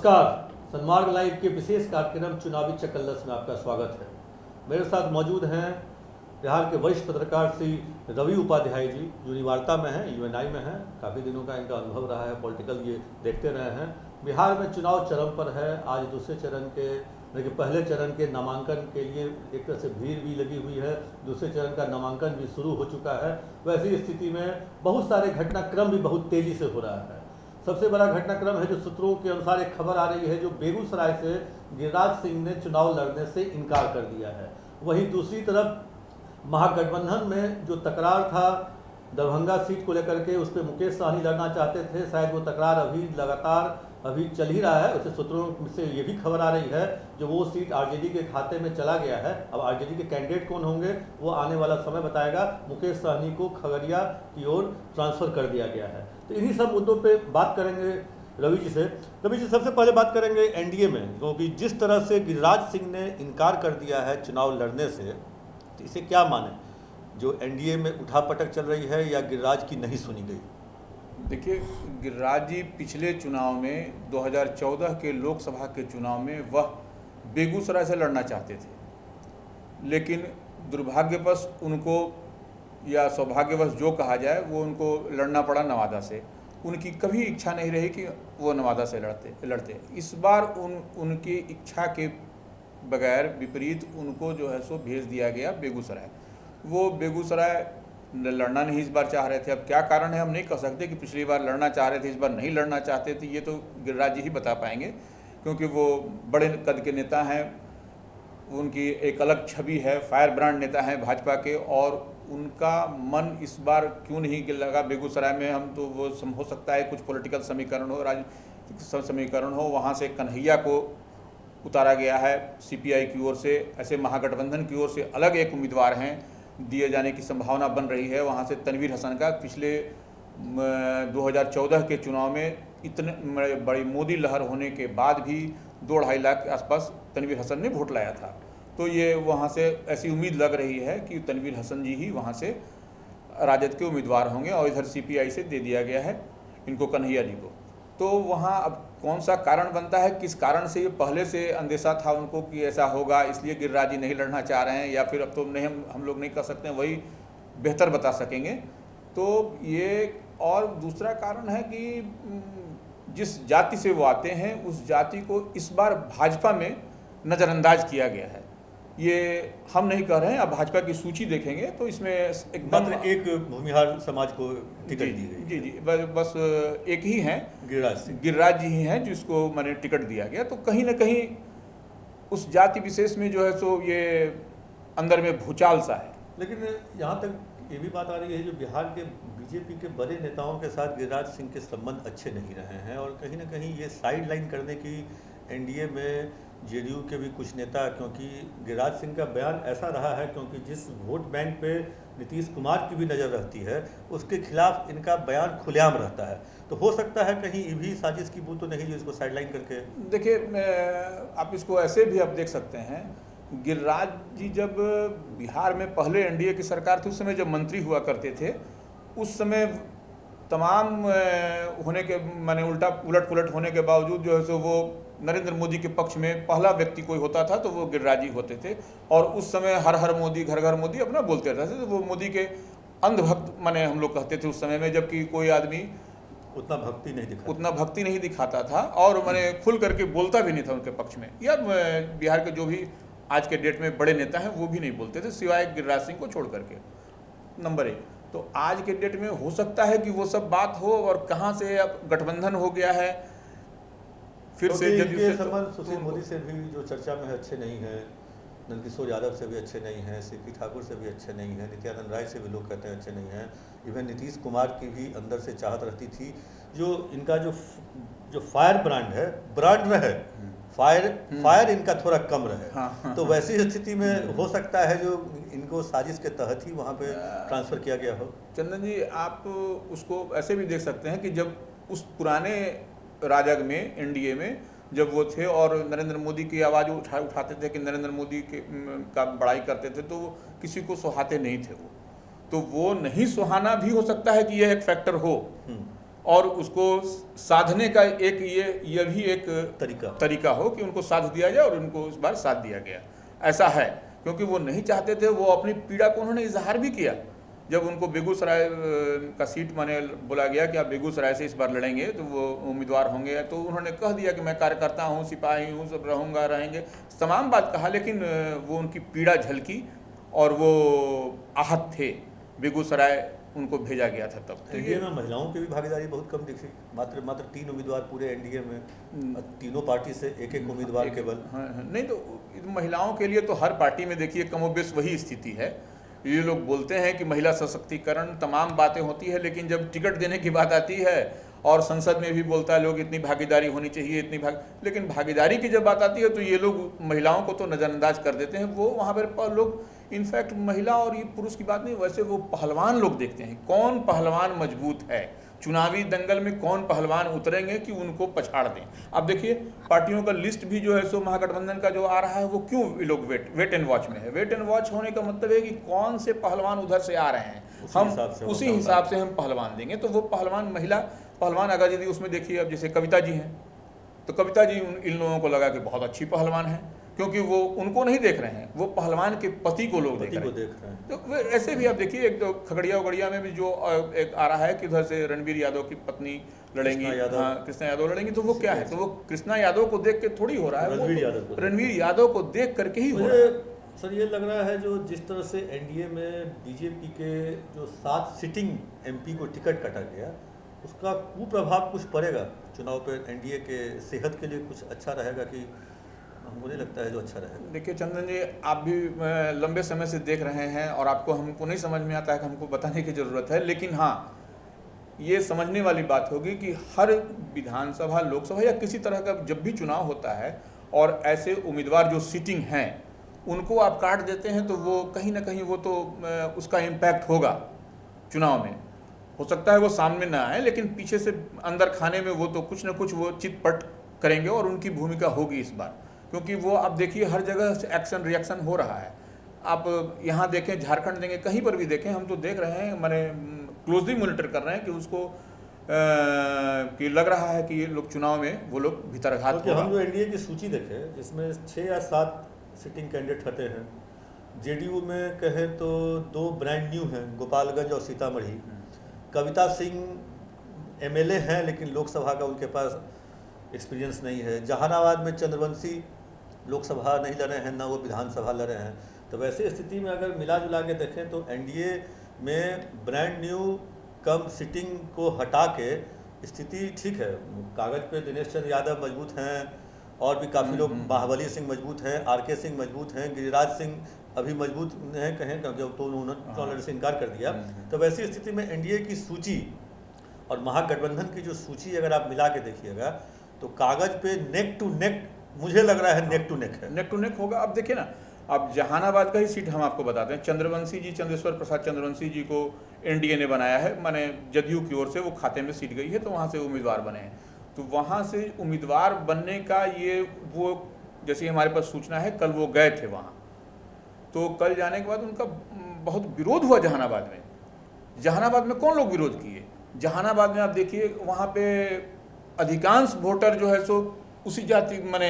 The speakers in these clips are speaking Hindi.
नमस्कार, सन्मार्ग लाइव के विशेष कार्यक्रम चुनावी चकल्लस में आपका स्वागत है। मेरे साथ मौजूद हैं बिहार के वरिष्ठ पत्रकार श्री रवि उपाध्याय जी, जो निवार्ता में हैं, यूएनआई में हैं। काफ़ी दिनों का इनका अनुभव रहा है, पॉलिटिकल ये देखते रहे हैं। बिहार में चुनाव चरम पर है। आज दूसरे चरण के लेकिन पहले चरण के नामांकन के लिए एक तरह से भीड़ भी लगी हुई है। दूसरे चरण का नामांकन भी शुरू हो चुका है। वैसी स्थिति में बहुत सारे घटनाक्रम भी बहुत तेज़ी से हो रहा है। सबसे बड़ा घटनाक्रम है जो सूत्रों के अनुसार एक खबर आ रही है, जो बेगूसराय से गिरिराज सिंह ने चुनाव लड़ने से इनकार कर दिया है। वहीं दूसरी तरफ महागठबंधन में जो तकरार था दरभंगा सीट को लेकर के, उस पर मुकेश सहनी लड़ना चाहते थे। शायद वो तकरार अभी चल ही रहा है। उसे सूत्रों से ये भी खबर आ रही है जो वो सीट आरजेडी के खाते में चला गया है। अब आरजेडी के कैंडिडेट कौन होंगे वो आने वाला समय बताएगा। मुकेश सहनी को खगड़िया की ओर ट्रांसफ़र कर दिया गया है। तो इन्हीं सब मुद्दों पे बात करेंगे रवि जी से। रवि जी, सबसे पहले बात करेंगे एनडीए में, क्योंकि जिस तरह से गिरिराज सिंह ने इनकार कर दिया है चुनाव लड़ने से, तो इसे क्या माने? जो एनडीए में उठापटक चल रही है या गिरिराज की नहीं सुनी गई? देखिए, गिरिराज जी पिछले चुनाव में 2014 के लोकसभा के चुनाव में वह बेगूसराय से लड़ना चाहते थे, लेकिन दुर्भाग्यवश उनको, या सौभाग्यवश जो कहा जाए, वो उनको लड़ना पड़ा नवादा से। उनकी कभी इच्छा नहीं रही कि वो नवादा से लड़ते। इस बार उनकी इच्छा के बगैर विपरीत उनको जो है सो भेज दिया गया बेगूसराय। वो बेगूसराय लड़ना नहीं इस बार चाह रहे थे। अब क्या कारण है हम नहीं कह सकते कि पिछली बार लड़ना चाह रहे थे, इस बार नहीं लड़ना चाहते थे। ये तो गिरिराज जी ही बता पाएंगे, क्योंकि वो बड़े कद के नेता हैं। उनकी एक अलग छवि है, फायर ब्रांड नेता हैं भाजपा के, और उनका मन इस बार क्यों नहीं लगा बेगूसराय में। हम तो वो हो सकता है कुछ पॉलिटिकल समीकरण हो, राजनीतिक समीकरण हो। वहाँ से कन्हैया को उतारा गया है सीपीआई की ओर से। ऐसे महागठबंधन की ओर से अलग एक उम्मीदवार हैं, दिए जाने की संभावना बन रही है। वहाँ से तनवीर हसन का पिछले 2014 के चुनाव में इतने बड़ी मोदी लहर होने के बाद भी 2-2.5 लाख के आसपास तनवीर हसन ने वोट लाया था। तो ये वहाँ से ऐसी उम्मीद लग रही है कि तनवीर हसन जी ही वहाँ से राजद के उम्मीदवार होंगे, और इधर सीपीआई से दे दिया गया है इनको, कन्हैया जी को। तो वहाँ अब कौन सा कारण बनता है, किस कारण से ये पहले से अंदेशा था उनको कि ऐसा होगा, इसलिए गिरिराज जी नहीं लड़ना चाह रहे हैं, या फिर अब तो नहीं, हम लोग नहीं कर सकते, वही बेहतर बता सकेंगे। तो ये, और दूसरा कारण है कि जिस जाति से वो आते हैं उस जाति को इस बार भाजपा में नज़रअंदाज किया गया है। ये हम नहीं कह रहे हैं, अब भाजपा की सूची देखेंगे तो इसमें एकदम एक भूमिहार समाज को टिकट दी गई। जी, बस एक ही हैं, गिरिराज जी ही हैं जिसको मैंने टिकट दिया गया। तो कहीं ना कहीं उस जाति विशेष में जो है सो ये अंदर में भूचाल सा है। लेकिन यहाँ तक ये भी बात आ रही है जो बिहार के बीजेपी के बड़े नेताओं के साथ गिरिराज सिंह के संबंध अच्छे नहीं रहे हैं, और कहीं ना कहीं ये साइड लाइन करने की एनडीए में जेडीयू के भी कुछ नेता, क्योंकि गिरिराज सिंह का बयान ऐसा रहा है, क्योंकि जिस वोट बैंक पे नीतीश कुमार की भी नज़र रहती है उसके खिलाफ इनका बयान खुलेआम रहता है। तो हो सकता है कहीं ये भी साजिश की बूत तो नहीं जो इसको साइडलाइन करके। देखिए, आप इसको ऐसे भी आप देख सकते हैं, गिरिराज जी जब बिहार में पहले एनडीए की सरकार थी, उस समय जब मंत्री हुआ करते थे, उस समय तमाम होने के माने उलट पुलट होने के बावजूद जो है सो वो नरेंद्र मोदी के पक्ष में पहला व्यक्ति कोई होता था तो वो गिरिराज जी होते थे। और उस समय हर हर मोदी, घर घर मोदी अपना बोलते रहते थे। तो वो मोदी के अंधभक्त माने हम लोग कहते थे उस समय में, जबकि कोई आदमी उतना भक्ति नहीं दिखाता था, और मैंने खुल करके बोलता भी नहीं था उनके पक्ष में। या बिहार के जो भी आज के डेट में बड़े नेता हैं वो भी नहीं बोलते थे, सिवाय गिरिराज सिंह को छोड़ करके, नंबर 1। तो आज के डेट में हो सकता है कि वो सब बात हो, और कहाँ से अब गठबंधन हो गया है फिर से जदयू से संबंध सुशील मोदी से भी जो चर्चा में है अच्छे नहीं हैं, नंदकिशोर यादव से भी अच्छे नहीं हैं, सीपी ठाकुर से भी अच्छे नहीं हैं, नित्यानंद राय से भी लोग कहते हैं अच्छे नहीं हैं। इवन नीतीश कुमार की भी अंदर से चाहत रहती थी जो इनका जो फायर ब्रांड है, ब्रांड रहे, फायर इनका थोड़ा कम रहे। हाँ। तो वैसी स्थिति में हो सकता है जो इनको साजिश के तहत ही वहाँ पे ट्रांसफ़र किया गया हो। चंदन जी, आप उसको ऐसे भी देख सकते हैं कि जब उस पुराने राजग में, एनडीए में जब वो थे और नरेंद्र मोदी की आवाज़ उठाते थे कि नरेंद्र मोदी का बड़ाई करते थे, तो वो किसी को सुहाते नहीं थे। वो नहीं सुहाना भी हो सकता है कि यह एक फैक्टर हो। और उसको साधने का एक ये भी एक तरीका हो कि उनको साथ दिया जाए, और उनको इस बार साथ दिया गया। ऐसा है, क्योंकि वो नहीं चाहते थे, वो अपनी पीड़ा को उन्होंने इजहार भी किया। जब उनको बेगूसराय का सीट माने बोला गया कि आप बेगूसराय से इस बार लड़ेंगे तो वो उम्मीदवार होंगे, तो उन्होंने कह दिया कि मैं कार्यकर्ता हूँ, सिपाही हूँ, सब रहूँगा, रहेंगे, तमाम बात कहा। लेकिन वो उनकी पीड़ा झलकी और वो आहत थे। बेगूसराय उनको भेजा गया था तब। एनडीए में महिलाओं की भी भागीदारी बहुत कम दिखी, मात्र 3 उम्मीदवार पूरे एनडीए में, तीनों पार्टी से एक उम्मीदवार केवल। हाँ, नहीं तो महिलाओं के लिए तो हर पार्टी में देखिए कमोबेश वही स्थिति है। ये लोग बोलते हैं कि महिला सशक्तिकरण, तमाम बातें होती है, लेकिन जब टिकट देने की बात आती है और संसद में भी बोलता है लोग इतनी भागीदारी होनी चाहिए, लेकिन भागीदारी की जब बात आती है तो ये लोग महिलाओं को तो नज़रअंदाज कर देते हैं। वो वहाँ पर लोग इनफैक्ट महिला और ये पुरुष की बात नहीं, वैसे वो पहलवान लोग देखते हैं, कौन पहलवान मजबूत है, चुनावी दंगल में कौन पहलवान उतरेंगे कि उनको पछाड़ दें। अब देखिए पार्टियों का लिस्ट भी जो है सो महागठबंधन का जो आ रहा है, वो क्यों लोग वेट एंड वॉच में है। वेट एंड वॉच होने का मतलब है कि कौन से पहलवान उधर से आ रहे हैं, हम उसी हिसाब से हम पहलवान देंगे। तो वो पहलवान, महिला पहलवान अगर यदि उसमें देखिए, अब जैसे कविता जी हैं, तो कविता जी इन लोगों को लगा कि बहुत अच्छी पहलवान है, क्योंकि वो उनको नहीं देख रहे हैं, वो पहलवान के पति को लोग देख रहे हैं। तो ऐसे भी आप देखिए, एक तो खगड़िया उगड़िया में भी जो एक आ रहा है कि उधर से रणवीर यादव की पत्नी लड़ेंगी, हाँ कृष्णा यादव लड़ेंगी, तो वो क्या है, तो वो कृष्णा यादव को देख के थोड़ी हो रहा है, रणवीर यादव को देख करके ही हो रहा है। सर ये लग रहा है जो जिस तरह से एनडीए में बीजेपी के जो 7 सिटिंग एमपी को टिकट काटा गया, उसका कुप्रभाव कुछ पड़ेगा चुनाव पर, एनडीए के सेहत के लिए कुछ अच्छा रहेगा कि हमको नहीं लगता है जो अच्छा रहेगा। देखिए चंदन जी, आप भी लंबे समय से देख रहे हैं और आपको हमको नहीं समझ में आता है कि हमको बताने की ज़रूरत है, लेकिन हाँ ये समझने वाली बात होगी कि हर विधानसभा, लोकसभा या किसी तरह का जब भी चुनाव होता है और ऐसे उम्मीदवार जो सिटिंग हैं उनको आप काट देते हैं, तो वो कहीं ना कहीं वो तो उसका इम्पैक्ट होगा चुनाव में। हो सकता है वो सामने ना आए, लेकिन पीछे से अंदर खाने में वो तो कुछ ना कुछ वो चितपट करेंगे और उनकी भूमिका होगी इस बार, क्योंकि वो अब देखिए हर जगह से एक्शन रिएक्शन हो रहा है। आप यहाँ देखें, झारखंड देखें, कहीं पर भी देखें, हम तो देख रहे हैं, मैंने क्लोजली मॉनिटर कर रहे हैं कि उसको कि लग रहा है कि ये लोग चुनाव में वो लोग भीतरघात होगा। हम जो एनडीए की सूची देखें जिसमें 6 या 7 सिटिंग कैंडिडेट होते हैं, जेडीयू में कहें तो 2 ब्रांड न्यू हैं, गोपालगंज और सीतामढ़ी। कविता सिंह एमएलए हैं, लेकिन लोकसभा का उनके पास एक्सपीरियंस नहीं है। जहानाबाद में चंद्रवंशी लोकसभा नहीं लड़े हैं, ना वो विधानसभा लड़े हैं। तो वैसे स्थिति में अगर मिला जुला के देखें तो एनडीए में ब्रांड न्यू कम सिटिंग को हटा के स्थिति ठीक है। कागज पे दिनेश चंद्र यादव मजबूत हैं और भी काफ़ी लोग, बाहुबली सिंह मजबूत हैं, आरके सिंह मजबूत हैं, गिरिराज सिंह अभी मजबूत हैं कहें, जब तो उन्होंने लड़ने से इनकार कर दिया। तो वैसी स्थिति में एनडीए की सूची और महागठबंधन की जो सूची अगर आप मिला के देखिएगा तो कागज पे नेक टू नेक, मुझे लग रहा है नेक टू नेक है, नेक टू नेक होगा। अब देखिए ना, अब जहानाबाद का ही सीट हम आपको बताते हैं, चंद्रवंशी जी, चंद्रेश्वर प्रसाद चंद्रवंशी जी को एनडीए ने बनाया है, माने जदयू की ओर से वो खाते में सीट गई है, तो वहाँ से उम्मीदवार बने हैं। तो वहाँ से उम्मीदवार बनने का ये वो जैसे हमारे पास सूचना है, कल वो गए थे वहाँ, तो कल जाने के बाद उनका बहुत विरोध हुआ जहानाबाद में। जहानाबाद में कौन लोग विरोध किए? जहानाबाद में आप देखिए वहाँ पे अधिकांश वोटर जो है सो उसी जाति माने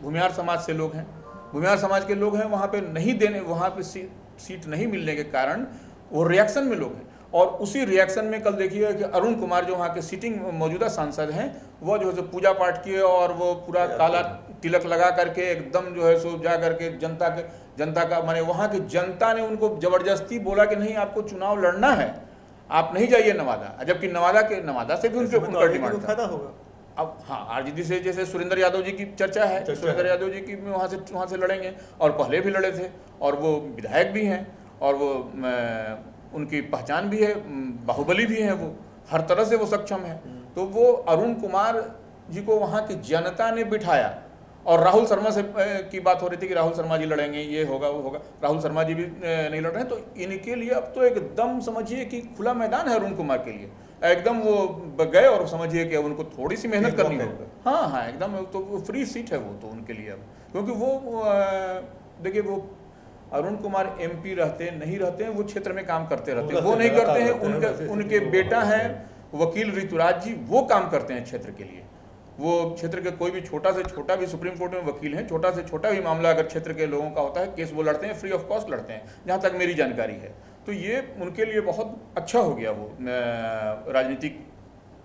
भूमिहार समाज से लोग हैं, भूमिहार समाज के लोग हैं। वहाँ पे नहीं देने, वहाँ पे सीट नहीं मिलने के कारण वो रिएक्शन में लोग हैं। और उसी रिएक्शन में कल देखिए कि अरुण कुमार जो वहाँ के सिटिंग मौजूदा सांसद हैं, वो जो है पूजा पाठ किए और वो पूरा काला तिलक लगा करके एकदम जो है सो जा करके जनता का माने वहाँ की जनता ने उनको जबरदस्ती बोला कि नहीं आपको चुनाव लड़ना है, आप नहीं जाइए नवादा। जबकि नवादा से भी उनका डिमांड फायदा होगा। अब हाँ, आरजेडी से जैसे सुरेंद्र यादव जी की चर्चा है, सुरेंद्र यादव जी की वहाँ से लड़ेंगे और पहले भी लड़े थे और वो विधायक भी हैं और वो उनकी पहचान भी है, बाहुबली भी हैं, वो हर तरह से वो सक्षम है। तो वो अरुण कुमार जी को वहाँ की जनता ने बिठाया। और राहुल शर्मा से की बात हो रही थी कि राहुल शर्मा जी लड़ेंगे, ये होगा वो होगा, राहुल शर्मा जी भी नहीं लड़ रहे हैं। तो इनके लिए अब तो एकदम समझिए कि खुला मैदान है अरुण कुमार के लिए, एकदम वो गए और समझिए कि अब उनको थोड़ी सी मेहनत करनी होगी। हाँ हाँ, एकदम तो वो फ्री सीट है वो तो उनके लिए अब, क्योंकि वो देखिए वो अरुण कुमार एमपी रहते नहीं रहते हैं, वो क्षेत्र में काम करते रहते हैं, वो नहीं करते हैं। उनके बेटा हैं वकील ऋतुराज जी वो काम करते हैं क्षेत्र के लिए। वो क्षेत्र के कोई भी छोटा से छोटा भी सुप्रीम कोर्ट में वकील हैं, छोटा से छोटा भी मामला अगर क्षेत्र के लोगों का होता है केस वो लड़ते हैं, फ्री ऑफ कॉस्ट लड़ते हैं, जहाँ तक मेरी जानकारी है। तो ये उनके लिए बहुत अच्छा हो गया वो राजनीतिक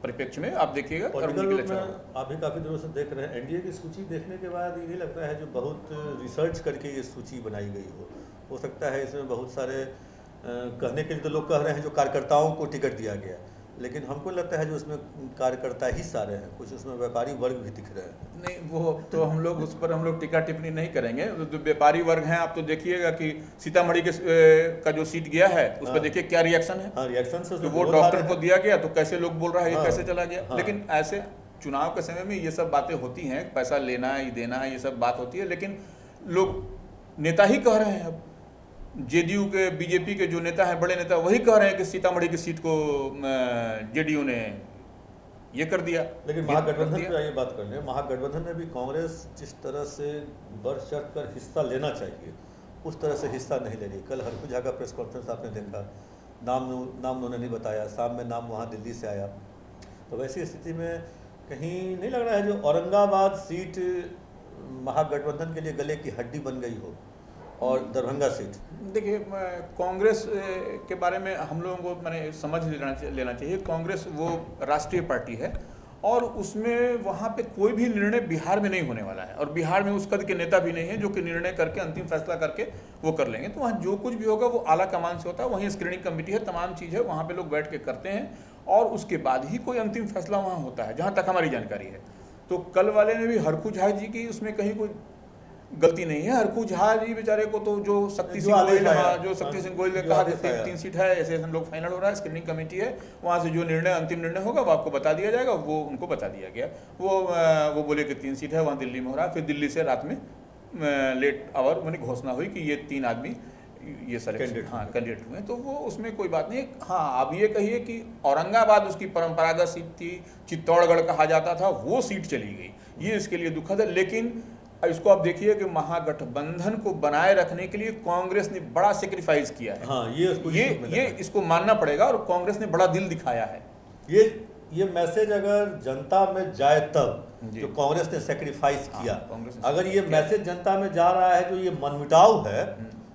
परिप्रेक्ष्य में, आप देखिएगा। पॉलिटिकल रूप में आप भी काफ़ी दिनों से देख रहे हैं, एनडीए की सूची देखने के बाद ये लगता है जो बहुत रिसर्च करके ये सूची बनाई गई हो सकता है इसमें बहुत सारे कहने के लिए तो लोग कह रहे हैं जो कार्यकर्ताओं को टिकट दिया गया, लेकिन हमको लगता है जो उसमें कार्यकर्ता ही सारे हैं, कुछ उसमें व्यापारी वर्ग भी दिख रहे हैं। नहीं, वो तो हम लोग उस पर हम लोग टीका टिप्पणी नहीं करेंगे। जो व्यापारी वर्ग हैं, आप तो देखिएगा कि सीतामढ़ी के का जो सीट गया है उस पर देखिए क्या रिएक्शन है। रिएक्शन से तो वो डॉक्टर को दिया गया तो कैसे लोग बोल रहा है ये कैसे चला गया। हाँ। लेकिन ऐसे चुनाव के समय में ये सब बातें होती हैं, पैसा लेना ही देना ये सब बात होती है, लेकिन लोग नेता ही कह रहे हैं। अब जेडीयू के बीजेपी के जो नेता हैं, बड़े नेता, वही कह रहे हैं कि सीतामढ़ी की सीट को जेडीयू ने ये कर दिया। लेकिन महागठबंधन पे ये बात कर लें, महागठबंधन में भी कांग्रेस जिस तरह से बढ़ चढ़ कर हिस्सा लेना चाहिए उस तरह से हिस्सा नहीं ले रही। कल हरखू झा का प्रेस कॉन्फ्रेंस आपने देखा, नाम उन्होंने नहीं बताया, शाम में नाम वहाँ दिल्ली से आया। तो वैसी स्थिति में कहीं नहीं लग रहा है जो औरंगाबाद सीट महागठबंधन के लिए गले की हड्डी बन गई हो, और दरभंगा सीट? देखिए, कांग्रेस के बारे में हम लोगों को मैंने समझ लेना चाहिए। कांग्रेस वो राष्ट्रीय पार्टी है और उसमें वहाँ पे कोई भी निर्णय बिहार में नहीं होने वाला है, और बिहार में उस कद के नेता भी नहीं है जो कि निर्णय करके अंतिम फैसला करके वो कर लेंगे। तो वहाँ जो कुछ भी होगा वो आला कमान से होता है, वहीं स्क्रीनिंग कमेटी है, तमाम चीज़ है, वहाँ पे लोग बैठ के करते हैं और उसके बाद ही कोई अंतिम फैसला वहाँ होता है, जहाँ तक हमारी जानकारी है। तो कल वाले में भी हरखू झा जी की उसमें कहीं कोई गलती नहीं है। हरखू झा जी बेचारे को तो जो शक्ति सिंह गोयल ने कहा कि 3 सीट है, ऐसे हम लोग फाइनल हो रहा है, स्क्रीनिंग कमेटी है, वहाँ से जो निर्णय अंतिम निर्णय होगा वो आपको बता दिया जाएगा। वो उनको बता दिया गया, वो बोले कि 3 सीट है, वहाँ दिल्ली में हो रहा है। फिर दिल्ली से रात में लेट आवर मैंने घोषणा हुई कि ये 3 आदमी ये कैंडिडेट हुए। तो वो उसमें कोई बात नहीं। हाँ, आप ये कहिए कि औरंगाबाद उसकी परंपरागत सीट थी, चित्तौड़गढ़ कहा जाता था, वो सीट चली गई, ये इसके लिए दुखद है। लेकिन इसको आप देखिए कि महागठबंधन को बनाए रखने के लिए कांग्रेस ने बड़ा सेक्रीफाइस किया है। हाँ, ये इसको मानना पड़ेगा, और कांग्रेस ने बड़ा दिल दिखाया है। ये मैसेज अगर जनता में जाए तब जो कांग्रेस ने सेक्रीफाइस किया, अगर ये मैसेज जनता में जा रहा है जो ये मनमुटाव है,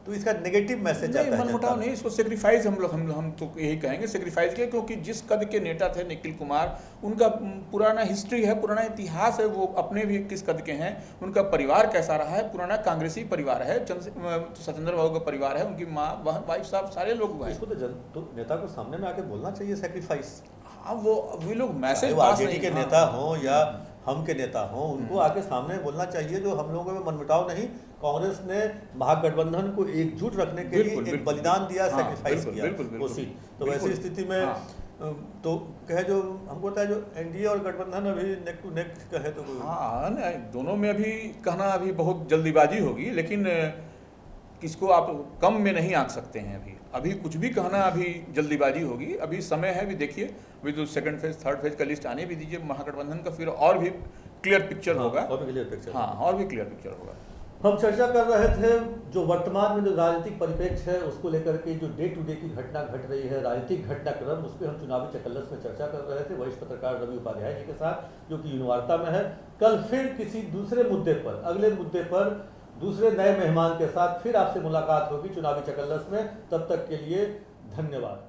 तो इसका नेगेटिव मैसेज जाता है। मनमुटाव नहीं, इसको सेक्रीफाइस हम तो यही कहेंगे, सेक्रीफाइस किया, क्योंकि जिस कद के नेता थे निखिल कुमार, उनका पुराना हिस्ट्री है, पुराना इतिहास है, वो अपने भी किस कद के हैं, उनका परिवार कैसा रहा है, पुराना कांग्रेसी परिवार है, सत्येंद्र बाबू का परिवार है, उनकी माँ वाइफ साहब सारे लोग हैं। इसको तो नेता को सामने में आके बोलना चाहिए सेक्रीफाइस। हाँ, वो लोग मैसेज पास नहीं के नेता हो या हम के नेता हो, उनको आके सामने बोलना चाहिए जो हम लोगों में मनमुटाव नहीं। कांग्रेस ने महागठबंधन को एकजुट रखने के लिए एक बलिदान दिया, सेक्रीफाइस किया वो सीट। तो वैसी स्थिति में तो कहे जो हमको होता है जो एनडीए और गठबंधन अभी नेक टू नेक कहे तो हाँ, दोनों में अभी कहना अभी बहुत जल्दीबाजी होगी, लेकिन किसको आप कम में नहीं आंक सकते हैं। अभी कुछ भी कहना अभी जल्दीबाजी होगी, अभी समय है। अभी देखिए, अभी तो 2nd फेज 3rd फेज का लिस्ट आने भी दीजिए महागठबंधन का, फिर और भी क्लियर पिक्चर होगा। और भी क्लियर पिक्चर, हाँ, और भी क्लियर पिक्चर होगा। हम चर्चा कर रहे थे जो वर्तमान में जो राजनीतिक परिप्रेक्ष्य है उसको लेकर के, जो डे टू डे की घटना घट रही है, राजनीतिक घटनाक्रम, उस पर हम चुनावी चकल्लस में चर्चा कर रहे थे वरिष्ठ पत्रकार रवि उपाध्याय जी के साथ, जो कि युवावार्ता में है। कल फिर किसी दूसरे मुद्दे पर, अगले मुद्दे पर दूसरे नए मेहमान के साथ फिर आपसे मुलाकात होगी चुनावी चकल्लस में। तब तक के लिए धन्यवाद।